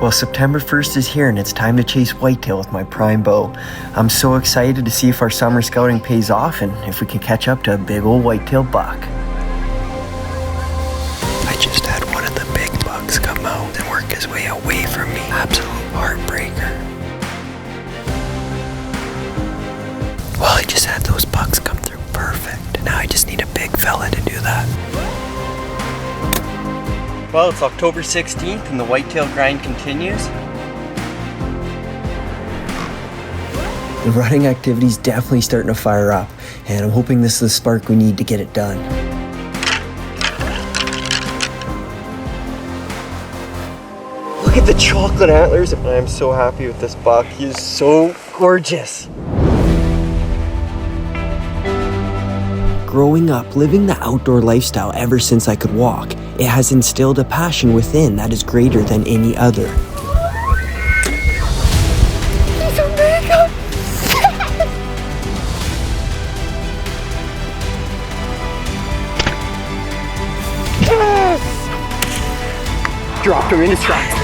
Well, September 1st is here and it's time to chase whitetail with my prime bow. I'm so excited to see if our summer scouting pays off and if we can catch up to a big old whitetail buck. I just had one of the big bucks come out and work his way away from me. Absolute heartbreaker. Well, I just had those bucks come through perfect. Now I just need a big fella to do that. Well, it's October 16th and the whitetail grind continues. The rutting activity's definitely starting to fire up, and I'm hoping this is the spark we need to get it done. Look at the chocolate antlers. I'm so happy with this buck. He is so gorgeous. Growing up, living the outdoor lifestyle ever since I could walk, it has instilled a passion within that is greater than any other. He's a mega! Yes! Dropped him in his tracks.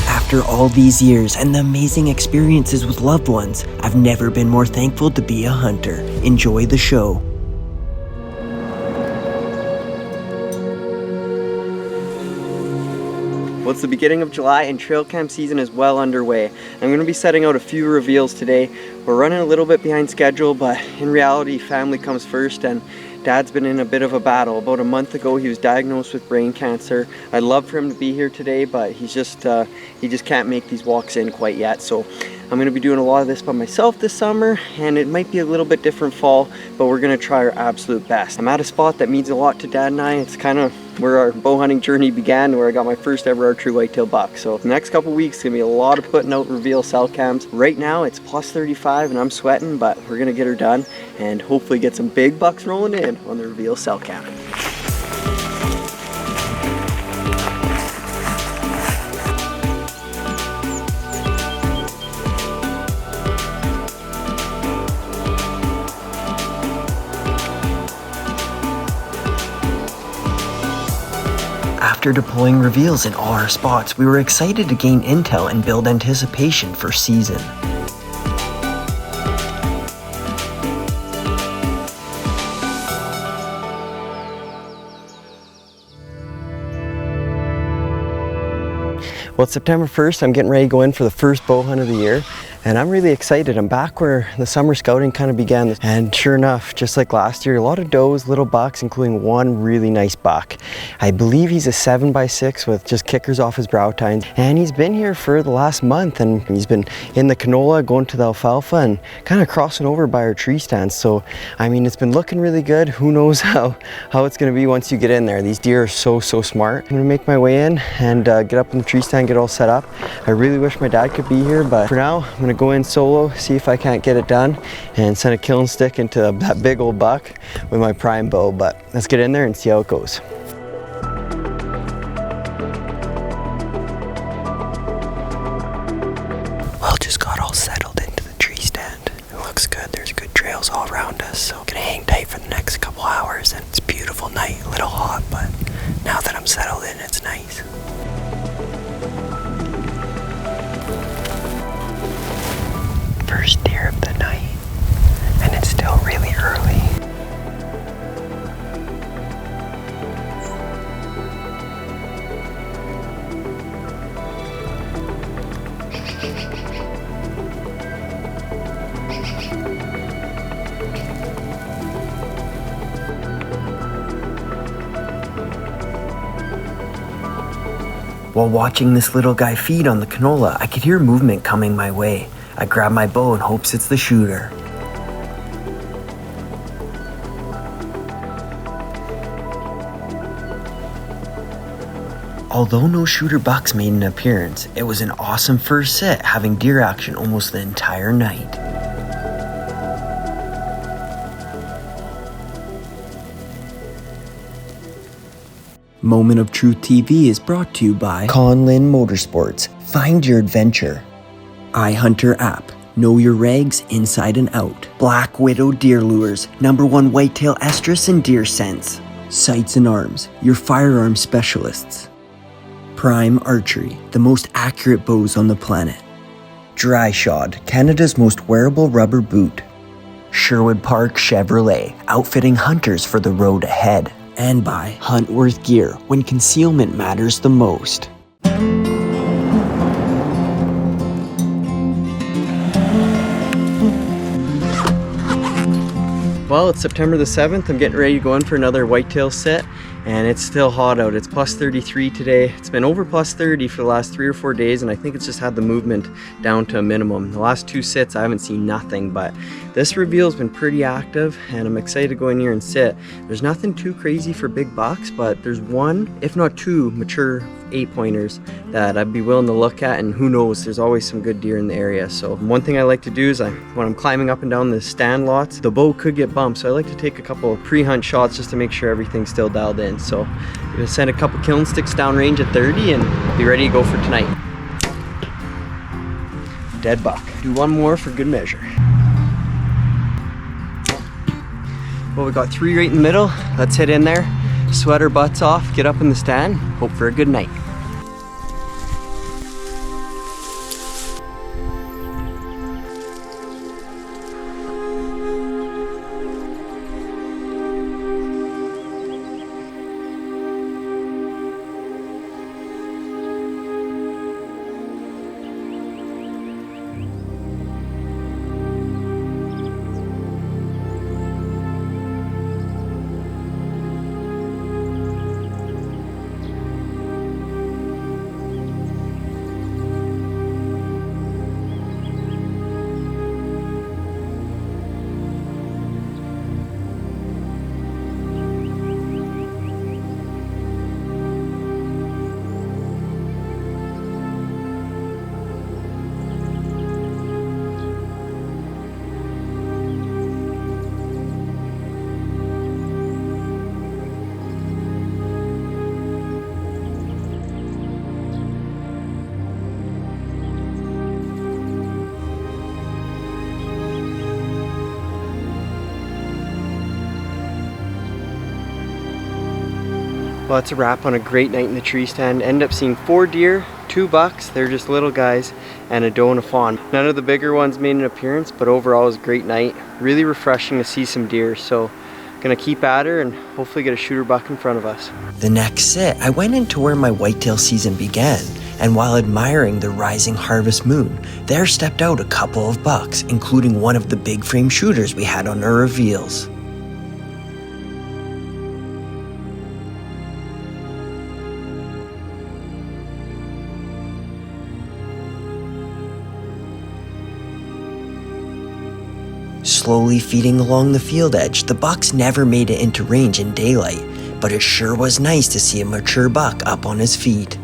After all these years and the amazing experiences with loved ones, I've never been more thankful to be a hunter. Enjoy the show. Well, it's the beginning of July and trail cam season is well underway. I'm going to be setting out a few reveals today. We're running a little bit behind schedule, but in reality, family comes first, and Dad's been in a bit of a battle. About a month ago, he was diagnosed with brain cancer. I'd love for him to be here today, but he just can't make these walks in quite yet. So I'm going to be doing a lot of this by myself this summer, and it might be a little bit different fall, but we're going to try our absolute best. I'm at a spot that means a lot to Dad and I. It's kind of where our bow hunting journey began, where I got my first ever archery whitetail buck. So the next couple weeks is going to be a lot of putting out reveal cell cams. Right now it's plus 35 and I'm sweating, but we're going to get her done and hopefully get some big bucks rolling in on the reveal cell cam. After deploying reveals in all our spots, we were excited to gain intel and build anticipation for season. Well, it's September 1st. I'm getting ready to go in for the first bow hunt of the year, and I'm really excited. I'm back where the summer scouting kind of began, and sure enough, just like last year, a lot of does, little bucks, including one really nice buck. I believe he's a 7x6 with just kickers off his brow tines, and he's been here for the last month, and he's been in the canola, going to the alfalfa, and kind of crossing over by our tree stands. So, I mean, it's been looking really good. Who knows how it's going to be once you get in there. These deer are so smart. I'm going to make my way in and get up in the tree stand, get all set up. I really wish my dad could be here, but for now, I'm going to go in solo, see if I can't get it done, and send a killing stick into that big old buck with my prime bow. But let's get in there and see how it goes. Well, just got all settled into the tree stand. It looks good. There's good trails all around us, so gonna hang tight for the next couple hours. And it's a beautiful night, a little hot, but now that I'm settled in, it's nice. First deer of the night, and it's still really early. While watching this little guy feed on the canola, I could hear movement coming my way. I grab my bow in hopes it's the shooter. Although no shooter bucks made an appearance, it was an awesome first sit, having deer action almost the entire night. Moment of Truth TV is brought to you by Conlin Motorsports. Find your adventure. iHunter app. Know your regs inside and out. Black Widow Deer Lures. #1 whitetail estrus and deer scents. Sights and Arms. Your firearm specialists. Prime Archery, the most accurate bows on the planet. Dry Shod, Canada's most wearable rubber boot. Sherwood Park Chevrolet, outfitting hunters for the road ahead. And by Huntworth Gear, when concealment matters the most. Well, it's September the 7th. I'm getting ready to go in for another whitetail sit, and it's still hot out. It's plus 33 today. It's been over plus 30 for the last 3 or 4 days, and I think it's just had the movement down to a minimum. The last 2 sits, I haven't seen nothing, but this reveal's been pretty active, and I'm excited to go in here and sit. There's nothing too crazy for big bucks, but there's 1, if not 2, mature 8-pointers that I'd be willing to look at, and who knows, there's always some good deer in the area. So one thing I like to do is when I'm climbing up and down the stand lots, the bow could get bumped, so I like to take a couple of pre-hunt shots just to make sure everything's still dialed in. So I'm gonna send a couple kiln sticks down range at 30 and be ready to go for tonight. Dead buck. Do one more for good measure. Well, we got 3 right in the middle. Let's hit in there, sweat our butts off, get up in the stand, hope for a good night. Well, it's a wrap on a great night in the tree stand. Ended up seeing 4 deer, 2 bucks, they're just little guys, and a doe and a fawn. None of the bigger ones made an appearance, but overall it was a great night. Really refreshing to see some deer, so gonna keep at her and hopefully get a shooter buck in front of us. The next sit, I went into where my whitetail season began, and while admiring the rising harvest moon, there stepped out a couple of bucks, including one of the big frame shooters we had on our reveals. Slowly feeding along the field edge, the bucks never made it into range in daylight, but it sure was nice to see a mature buck up on his feet.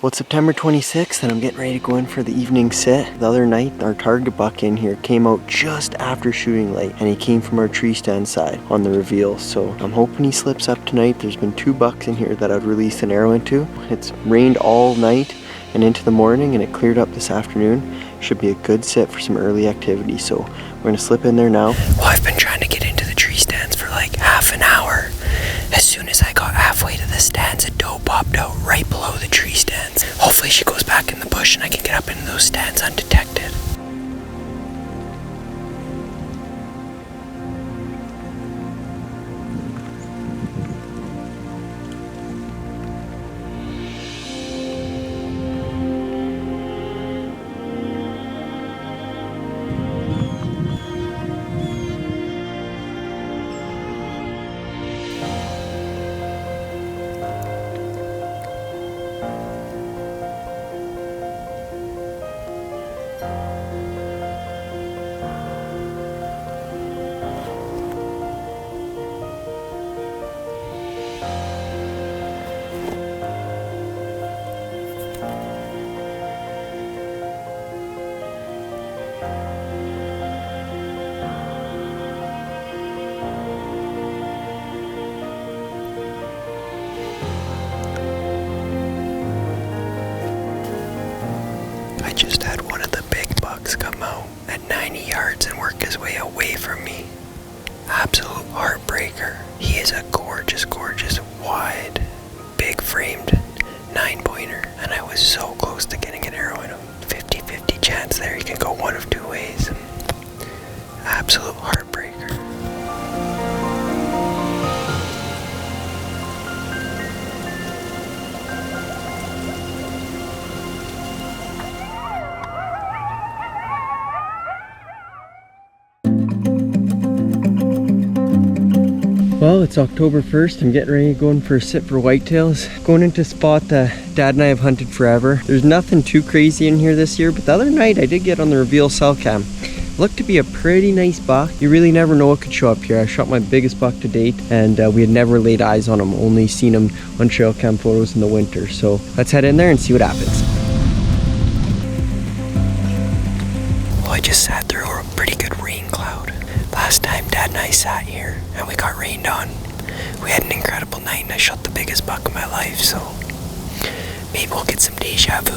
Well, it's September 26th and I'm getting ready to go in for the evening sit. The other night, our target buck in here came out just after shooting light, and he came from our tree stand side on the reveal. So I'm hoping he slips up tonight. There's been 2 bucks in here that I'd released an arrow into. It's rained all night and into the morning, and it cleared up this afternoon. Should be a good sit for some early activity, so we're gonna slip in there now. Well, I've been trying to get into the tree stands for like half an hour. As soon as I got halfway to the stands, a doe popped out right below the tree stands. Hopefully she goes back in the bush and I can get up into those stands undetected. Well, it's October 1st. I'm getting ready to go in for a sit for whitetails. Going into a spot that Dad and I have hunted forever. There's nothing too crazy in here this year, but the other night I did get on the reveal cell cam. Looked to be a pretty nice buck. You really never know what could show up here. I shot my biggest buck to date, and we had never laid eyes on him, only seen him on trail cam photos in the winter. So let's head in there and see what happens. Well, I just sat through a pretty good rain cloud. Last time Dad and I sat here and we got rained on. We had an incredible night and I shot the biggest buck of my life, so maybe we'll get some deja vu.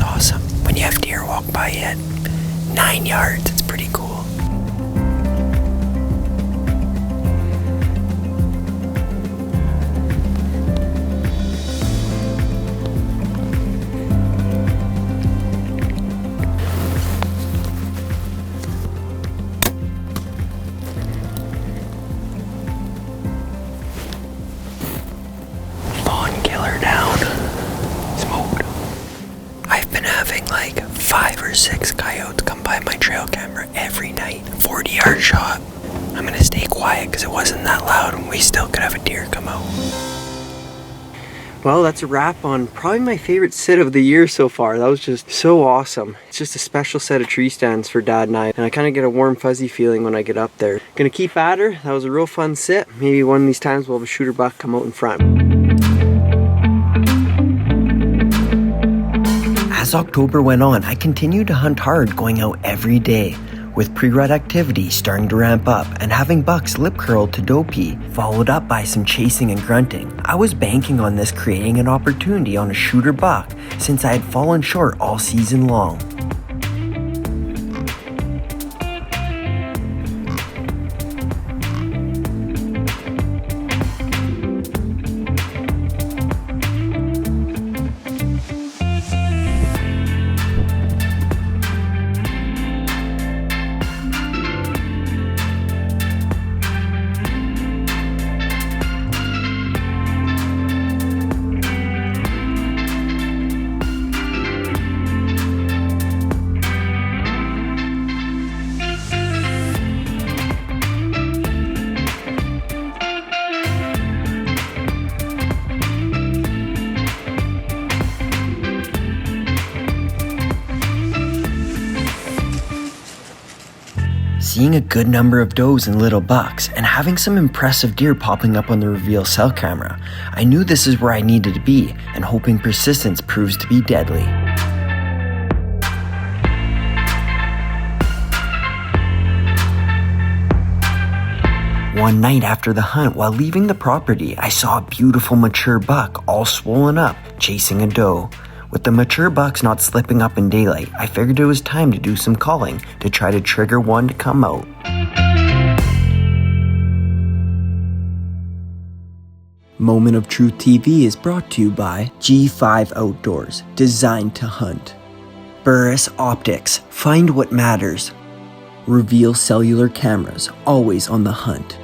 Awesome. When you have deer walk by you at 9 yards, it's pretty cool. Fawn killer down. Smoked. I've been having like 5 or 6 coyotes come by my trail camera every night. 40-yard shot. I'm gonna stay quiet because it wasn't that loud and we still could have a deer come out. Well, that's a wrap on probably my favorite sit of the year so far. That was just so awesome. It's just a special set of tree stands for Dad and I kind of get a warm fuzzy feeling when I get up there. Gonna keep at her. That was a real fun sit. Maybe one of these times we'll have a shooter buck come out in front. As October went on, I continued to hunt hard, going out every day, with pre-rut activity starting to ramp up and having bucks lip curl to doe pee, followed up by some chasing and grunting. I was banking on this creating an opportunity on a shooter buck since I had fallen short all season long. Seeing a good number of does and little bucks, and having some impressive deer popping up on the reveal cell camera, I knew this is where I needed to be, and hoping persistence proves to be deadly. One night after the hunt, while leaving the property, I saw a beautiful mature buck all swollen up, chasing a doe. With the mature bucks not slipping up in daylight, I figured it was time to do some calling to try to trigger one to come out. Moment of Truth TV is brought to you by G5 Outdoors, designed to hunt. Burris Optics, find what matters. Reveal cellular cameras, always on the hunt.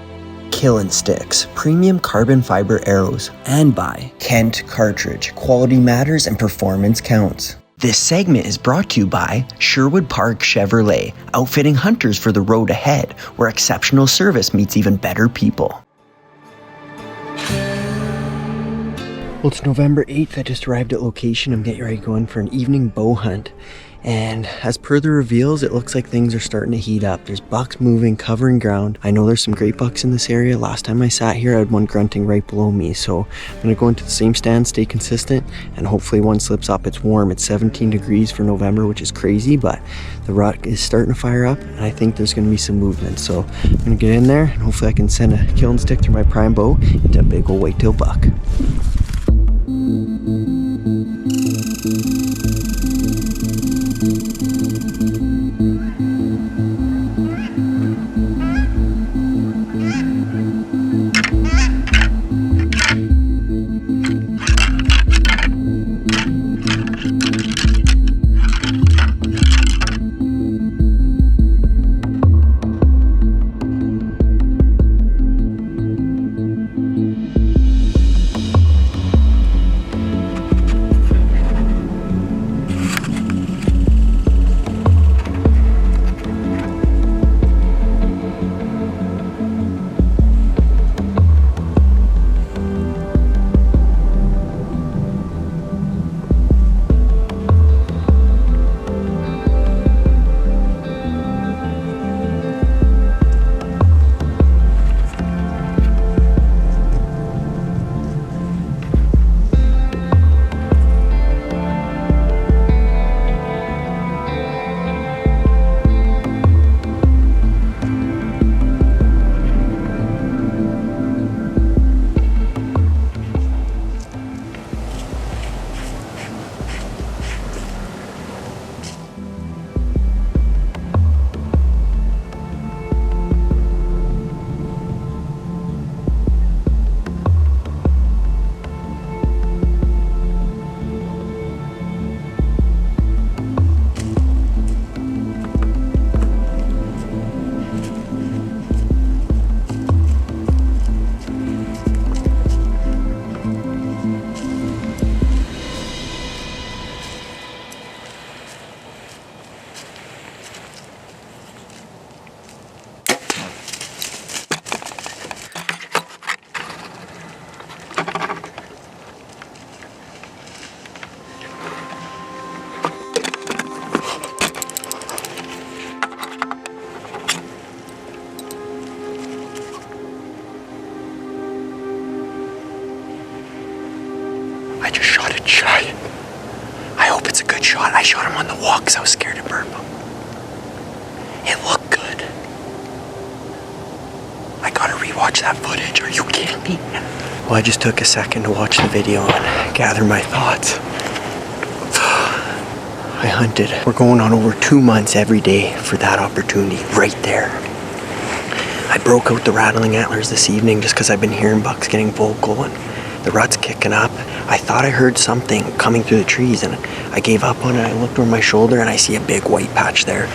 Killin' Sticks, premium carbon fiber arrows, and by Kent Cartridge, quality matters and performance counts. This segment is brought to you by Sherwood Park Chevrolet, outfitting hunters for the road ahead, where exceptional service meets even better people. Well, it's November 8th. I just arrived at location. I'm getting ready to go in for an evening bow hunt. And as per the reveals, it looks like things are starting to heat up. There's bucks moving, covering ground. I know there's some great bucks in this area. Last time I sat here, I had one grunting right below me. So I'm gonna go into the same stand, stay consistent, and hopefully one slips up. It's warm, it's 17 degrees for November, which is crazy, but the rut is starting to fire up, and I think there's gonna be some movement. So I'm gonna get in there, and hopefully I can send a killing stick through my prime bow into a big old whitetail buck. I just shot a giant. I hope it's a good shot. I shot him on the walk because I was scared to burp him. It looked good. I gotta rewatch that footage. Are you kidding me? Well, I just took a second to watch the video and gather my thoughts. I hunted. We're going on over 2 months every day for that opportunity right there. I broke out the rattling antlers this evening just because I've been hearing bucks getting vocal and the rut's kicking up. I thought I heard something coming through the trees and I gave up on it. I looked over my shoulder and I see a big white patch there.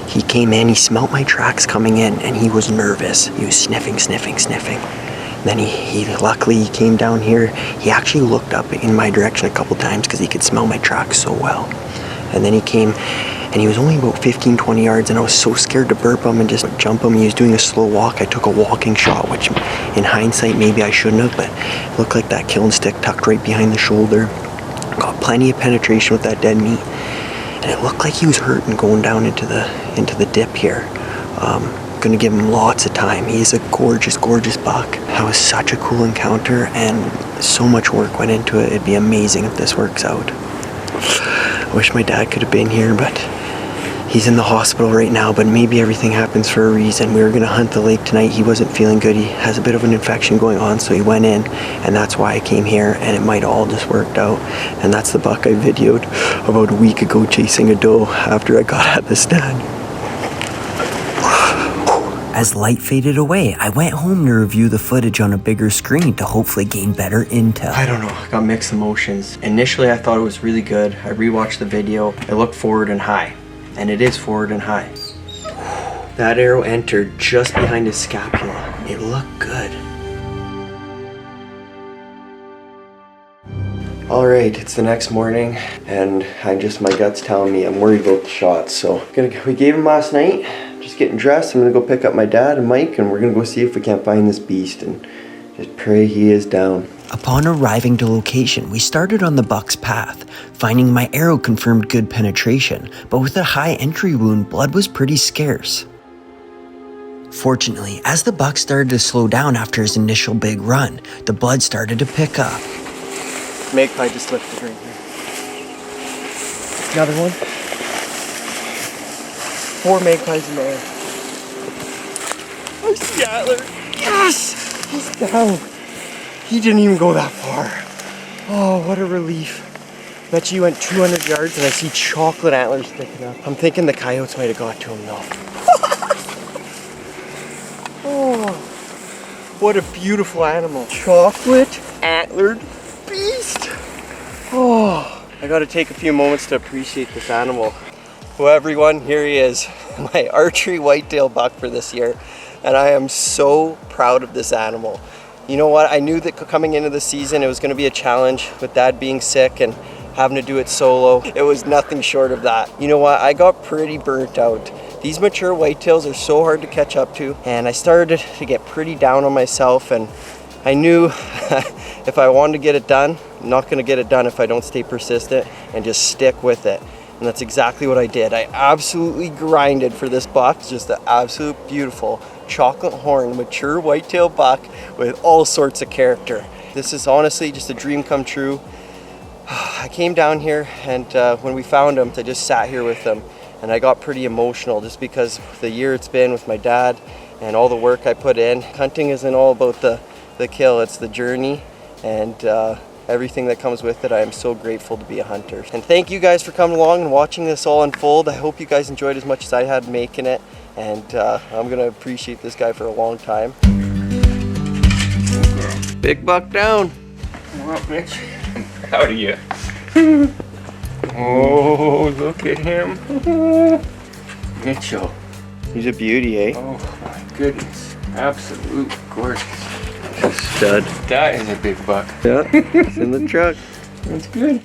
He came in, he smelt my tracks coming in and he was nervous. He was sniffing. Then he luckily came down here. He actually looked up in my direction a couple times because he could smell my tracks so well. And then he came and he was only about 15-20 yards and I was so scared to burp him and just jump him. He was doing a slow walk. I took a walking shot, which in hindsight maybe I shouldn't have, but it looked like that killing stick tucked right behind the shoulder. Got plenty of penetration with that dead meat. And it looked like he was hurting going down into the dip here. Gonna give him lots of time. He is a gorgeous buck. That was such a cool encounter and so much work went into it. It'd be amazing if this works out. I wish my dad could have been here, but he's in the hospital right now, but maybe everything happens for a reason. We were gonna hunt the lake tonight. He wasn't feeling good. He has a bit of an infection going on, so he went in, and that's why I came here, and it might all just worked out. And that's the buck I videoed about a week ago chasing a doe after I got at the stand. As light faded away, I went home to review the footage on a bigger screen to hopefully gain better intel. I don't know, I got mixed emotions. Initially I thought it was really good. I rewatched the video. It looked forward and high. And it is forward and high. That arrow entered just behind his scapula. It looked good. Alright, it's the next morning and my gut's telling me I'm worried about the shots. So we gave him last night. Just getting dressed. I'm gonna go pick up my dad and Mike and we're gonna go see if we can't find this beast and just pray he is down. Upon arriving to location, we started on the buck's path. Finding my arrow confirmed good penetration, but with a high entry wound, blood was pretty scarce. Fortunately, as the buck started to slow down after his initial big run, the blood started to pick up. Magpie just lifted right here. Another one. 4 magpies in the air. I see antler. Yes! He's down. He didn't even go that far. Oh, what a relief. Bet you went 200 yards and I see chocolate antlers sticking up. I'm thinking the coyotes might have got to him though. Oh, what a beautiful animal. Chocolate antlered beast. Oh, I gotta take a few moments to appreciate this animal. Well, everyone, here he is, my archery whitetail buck for this year. And I am so proud of this animal. You know what, I knew that coming into the season it was going to be a challenge with Dad being sick and having to do it solo. It was nothing short of that. You know what, I got pretty burnt out. These mature whitetails are so hard to catch up to, and I started to get pretty down on myself, and I knew if I wanted to get it done, I'm not going to get it done if I don't stay persistent and just stick with it. And that's exactly what I did. I absolutely grinded for this buck. It's just an absolute beautiful chocolate horn mature whitetail buck with all sorts of character. This is honestly just a dream come true. I came down here and when we found him, I just sat here with him and I got pretty emotional just because the year it's been with my dad and all the work I put in. Hunting isn't all about the kill, it's the journey and everything that comes with it. I am so grateful to be a hunter. And thank you guys for coming along and watching this all unfold. I hope you guys enjoyed as much as I had making it. And I'm gonna appreciate this guy for a long time. Big buck down. Well, Mitch, I'm proud of you. Oh, look at him. Mitchell. He's a beauty, eh? Oh my goodness. Absolute gorgeous. Stud. That is a big buck. Yeah, it's in the truck. That's good.